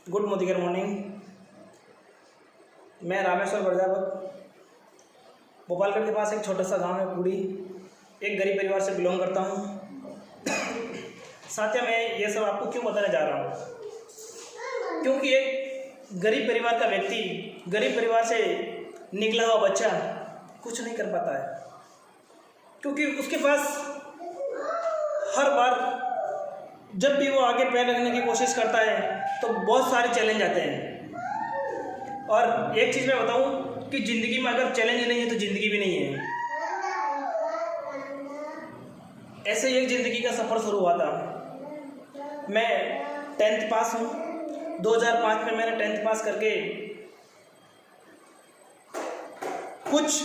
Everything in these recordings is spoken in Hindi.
Good मोदिगर morning. मैं रामेश्वर प्रजापत, भोपालगढ़ के पास एक छोटा सा गांव है पूड़ी। एक गरीब परिवार से बिलोंग करता हूं। साथिया, मैं ये सब आपको क्यों बताने जा रहा हूं? क्योंकि एक गरीब परिवार का व्यक्ति, गरीब परिवार से निकला हुआ बच्चा कुछ नहीं कर पाता है, क्योंकि उसके पास हर बार जब भी वो आगे पैर रखने की कोशिश करता है तो बहुत सारे चैलेंज आते हैं। और एक चीज़ मैं बताऊं कि ज़िंदगी में अगर चैलेंज नहीं है तो ज़िंदगी भी नहीं है। ऐसे ही एक ज़िंदगी का सफ़र शुरू हुआ था। मैं 10th पास हूँ। 2005 में मैंने 10th पास करके कुछ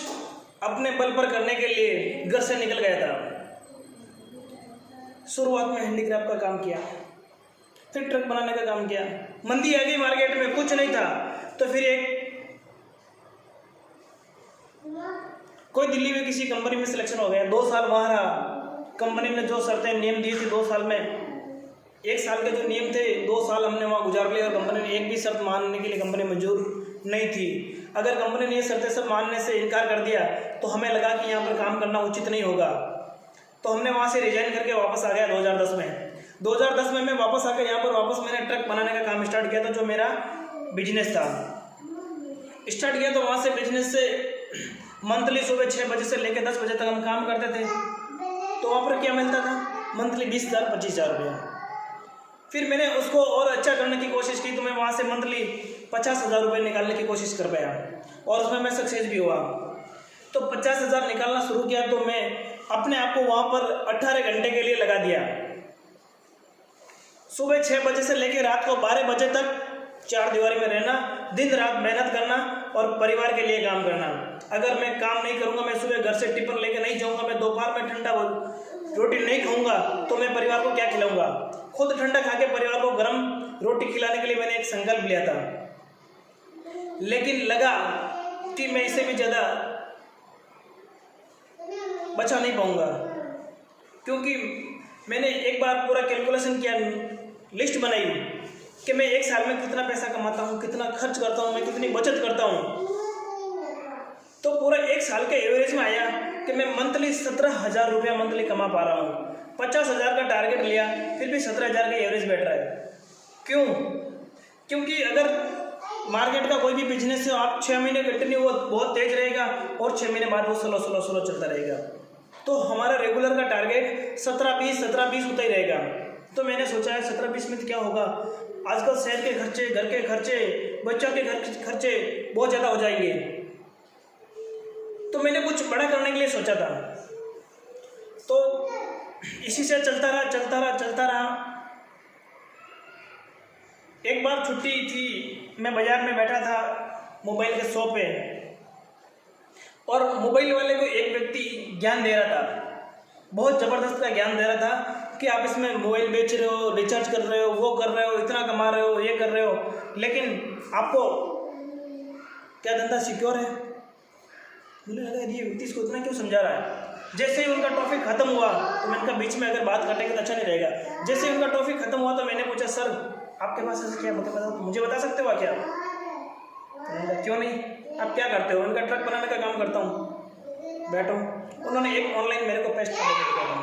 अपने बल पर करने के लिए घर से निकल गया था। शुरुआत में हैंडीक्राफ्ट का काम किया, फिर ट्रक बनाने का काम किया। मंदी आ गई मार्केट में, कुछ नहीं था, तो फिर कोई दिल्ली में किसी कंपनी में सिलेक्शन हो गया। 2 साल वहाँ रहा। कंपनी ने जो शर्तें नियम दिए थे 2 साल में, 1 साल के जो नियम थे 2 साल हमने वहाँ गुजार लिए और कंपनी ने एक भी शर्त मानने के लिए कंपनी मंजूर नहीं थी। अगर कंपनी ने ये शर्तें सब मानने से इनकार कर दिया तो हमें लगा कि यहाँ पर काम करना उचित नहीं होगा, तो हमने वहाँ से रिजाइन करके वापस आ गया 2010 में। 2010 में मैं वापस आकर यहाँ पर वापस मैंने ट्रक बनाने का काम स्टार्ट किया था, जो मेरा बिजनेस था। स्टार्ट किया तो वहाँ से बिजनेस से मंथली सुबह 6 बजे से लेकर 10 बजे तक हम काम करते थे। तो वहाँ पर क्या मिलता था? मंथली 20,000 25,000 रुपया। फिर मैंने उसको और अच्छा करने की कोशिश की तो मैं वहाँ से मंथली 50,000 रुपये निकालने की कोशिश कर पाया और उसमें मैं सक्सेस भी हुआ। तो 50,000 निकालना शुरू किया तो मैं अपने आप को वहाँ पर 18 घंटे के लिए लगा दिया। सुबह 6 बजे से लेकर रात को 12 बजे तक 4 दीवारी में रहना, दिन रात मेहनत करना और परिवार के लिए काम करना। अगर मैं काम नहीं करूँगा, मैं सुबह घर से टिफिन लेके नहीं जाऊँगा, मैं दोपहर में ठंडा रोटी नहीं खाऊंगा तो मैं परिवार को क्या खिलाऊंगा? खुद ठंडा खा के परिवार को गर्म रोटी खिलाने के लिए मैंने एक संकल्प लिया था। लेकिन लगा कि मैं इससे भी ज़्यादा बचा नहीं पाऊंगा, क्योंकि मैंने एक बार पूरा कैलकुलेशन किया, लिस्ट बनाई कि मैं 1 साल में कितना पैसा कमाता हूँ, कितना खर्च करता हूँ, मैं कितनी बचत करता हूँ। तो पूरा 1 साल के एवरेज में आया कि मैं मंथली 17,000 रुपया मंथली कमा पा रहा हूँ। 50,000 का टारगेट लिया, फिर भी 17,000 का एवरेज बैठ रहा है। क्यों? क्योंकि अगर मार्केट का कोई भी बिजनेस है, आप 6 महीने कंटिन्यू वो बहुत तेज रहेगा और 6 महीने बाद वो स्लो चलता रहेगा। तो हमारा रेगुलर का टारगेट 17-20 होता ही रहेगा। तो मैंने सोचा है 17-20 में क्या होगा, आजकल शहर के खर्चे, घर के खर्चे, बच्चों के खर्चे बहुत ज़्यादा हो जाएंगे। तो मैंने कुछ बड़ा करने के लिए सोचा था। तो इसी से चलता रहा। एक बार छुट्टी थी, मैं बाज़ार में बैठा था मोबाइल के शॉप पे, और मोबाइल वाले को एक व्यक्ति ज्ञान दे रहा था, बहुत ज़बरदस्त का ज्ञान दे रहा था कि आप इसमें मोबाइल बेच रहे हो, रिचार्ज कर रहे हो, वो कर रहे हो, इतना कमा रहे हो, ये कर रहे हो, लेकिन आपको क्या धंधा सिक्योर है? मुझे लगा ये व्यक्ति इसको इतना क्यों समझा रहा है। जैसे ही उनका टॉपिक खत्म हुआ तो मैंने कहा बीच में अगर बात काटेंगे तो अच्छा नहीं रहेगा। जैसे ही उनका टॉपिक खत्म हुआ तो मैंने पूछा, सर आपके पास ऐसा क्या मुझे बता सकते हो क्या? तो क्यों नहीं, आप क्या करते हो? उनका ट्रक बनाने का काम करता हूँ, बैठो। उन्होंने एक ऑनलाइन मेरे को पेस्ट करने को देखा था।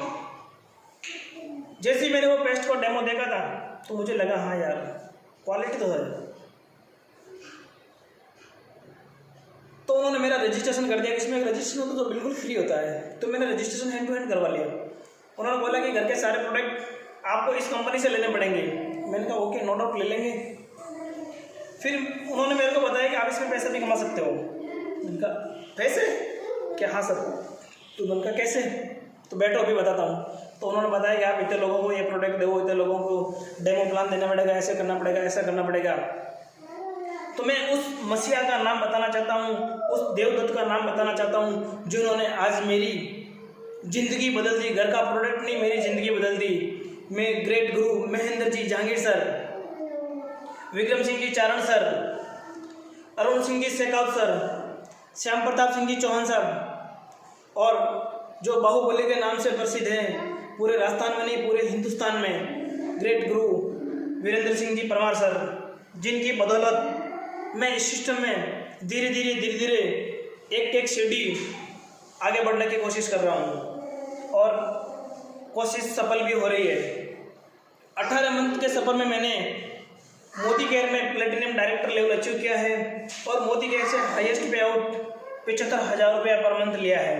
जैसे ही मैंने वो पेस्ट को डेमो देखा था तो मुझे लगा हाँ यार, क्वालिटी तो है। तो उन्होंने मेरा रजिस्ट्रेशन कर दिया। इसमें रजिस्ट्रेशन होता तो बिल्कुल फ्री होता है, तो मैंने रजिस्ट्रेशन हैंड टू हैंड करवा लिया। उन्होंने बोला कि घर के सारे प्रोडक्ट आपको इस कंपनी से लेने पड़ेंगे। मैंने कहा ओके, नो डाउट, ले लेंगे। फिर उन्होंने मेरे को बताया कि आप इसमें पैसे भी कमा सकते हो। मैंने कहा पैसे क्या? हाँ सर। तो मैंने कहा कैसे? तो बैठो अभी बताता हूँ। तो उन्होंने बताया कि आप इतने लोगों को ये प्रोडक्ट दो, इतने लोगों को डेमो प्लान देना पड़ेगा, ऐसे करना पड़ेगा, ऐसा करना पड़ेगा। तो मैं उस मसीहा का नाम बताना चाहता हूँ, उस देवदत्त का नाम बताना चाहता हूँ जिन्होंने आज मेरी ज़िंदगी बदल दी। घर का प्रोडक्ट नहीं, मेरी ज़िंदगी बदल दी। मैं ग्रेट गुरु महेंद्र जी जहांगीर सर, विक्रम सिंह जी चारण सर, अरुण सिंह जी शेखावत सर, श्याम प्रताप सिंह जी चौहान साहब, और जो बाहुबली के नाम से प्रसिद्ध हैं पूरे राजस्थान में नहीं पूरे हिंदुस्तान में, ग्रेट गुरु वीरेंद्र सिंह जी परमार सर, जिनकी बदौलत मैं इस सिस्टम में धीरे धीरे एक एक सीढ़ी आगे बढ़ने की कोशिश कर रहा हूँ और कोशिश सफल भी हो रही है। 18 मंथ के सफर में मैंने मोदी केयर में प्लेटिनम डायरेक्टर लेवल अचीव किया है और मोदी केयर से हाईएस्ट पे आउट 75,000 रुपया पर मंथ लिया है।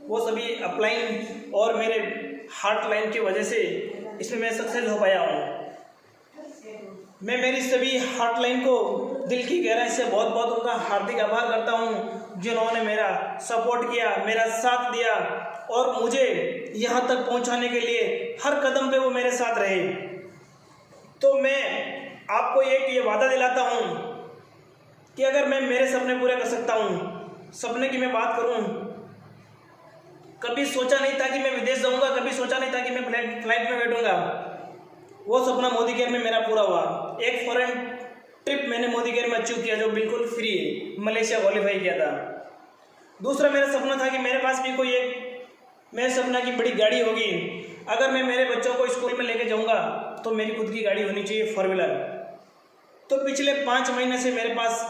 वो सभी अपलाइन और मेरे हार्ट लाइन की वजह से इसमें मैं सक्सेस हो पाया हूँ। मैं मेरी सभी हार्ट लाइन को दिल की गहराई से बहुत बहुत उनका हार्दिक आभार करता हूँ, जिन्होंने मेरा सपोर्ट किया, मेरा साथ दिया और मुझे यहाँ तक पहुँचाने के लिए हर कदम पे वो मेरे साथ रहे। तो मैं आपको ये वादा दिलाता हूँ कि अगर मैं मेरे सपने पूरे कर सकता हूँ, सपने की मैं बात करूँ, कभी सोचा नहीं था कि मैं विदेश जाऊँगा, कभी सोचा नहीं था कि मैं फ्लाइट में बैठूँगा। वो सपना मोदी केयर में मेरा पूरा हुआ। एक फॉरेन ट्रिप मैंने मोदी केयर में अचीव किया जो बिल्कुल फ्री, मलेशिया क्वालिफाई किया था। दूसरा मेरा सपना था कि मेरे पास भी कोई एक मेरे सपना की बड़ी गाड़ी होगी। अगर मैं मेरे बच्चों को स्कूल में लेके जाऊंगा तो मेरी खुद की गाड़ी होनी चाहिए, 4 व्हीलर। तो पिछले 5 महीने से मेरे पास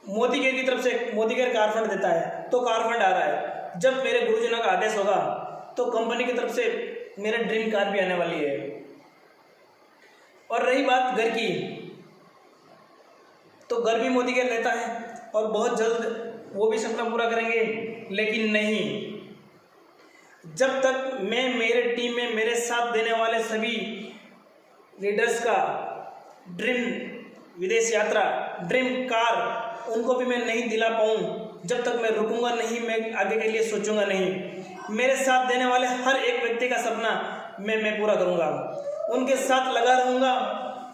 मोदी केयर की तरफ से मोदी केयर कार फंड देता है, तो कार फंड आ रहा है। जब मेरे गुरुजनों का आदेश होगा तो कंपनी की तरफ से मेरा ड्रीम कार भी आने वाली है। और रही बात घर की, तो घर भी मोदी केयर लेता है और बहुत जल्द वो भी सपना पूरा करेंगे। लेकिन नहीं, जब तक मैं मेरे टीम में मेरे साथ देने वाले सभी लीडर्स का ड्रीम विदेश यात्रा, ड्रीम कार उनको भी मैं नहीं दिला पाऊँ, जब तक मैं रुकूंगा नहीं, मैं आगे के लिए सोचूंगा नहीं। मेरे साथ देने वाले हर एक व्यक्ति का सपना मैं पूरा करूंगा, उनके साथ लगा रहूंगा,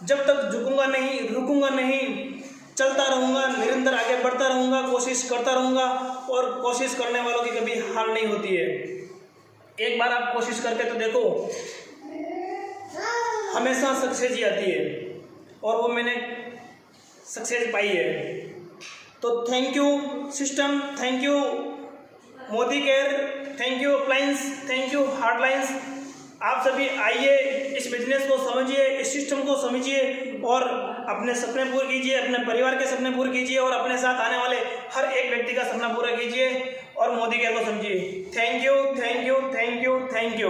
जब तक झुकूंगा नहीं, रुकूंगा नहीं, चलता रहूंगा, निरंतर आगे बढ़ता रहूंगा, कोशिश करता रहूंगा। और कोशिश करने वालों की कभी हार नहीं होती है। एक बार आप कोशिश करके तो देखो, हमेशा सक्सेस ही आती है और वो मैंने सक्सेस पाई है। तो thank you system, thank you Modicare, thank you appliance, thank you hardlines. आप सभी आइए, इस बिजनेस को समझिए, इस सिस्टम को समझिए और अपने सपने पूरे कीजिए, अपने परिवार के सपने पूरे कीजिए और अपने साथ आने वाले हर एक व्यक्ति का सपना पूरा कीजिए और मोदी केयर को समझिए। Thank you, thank you, thank you, thank you.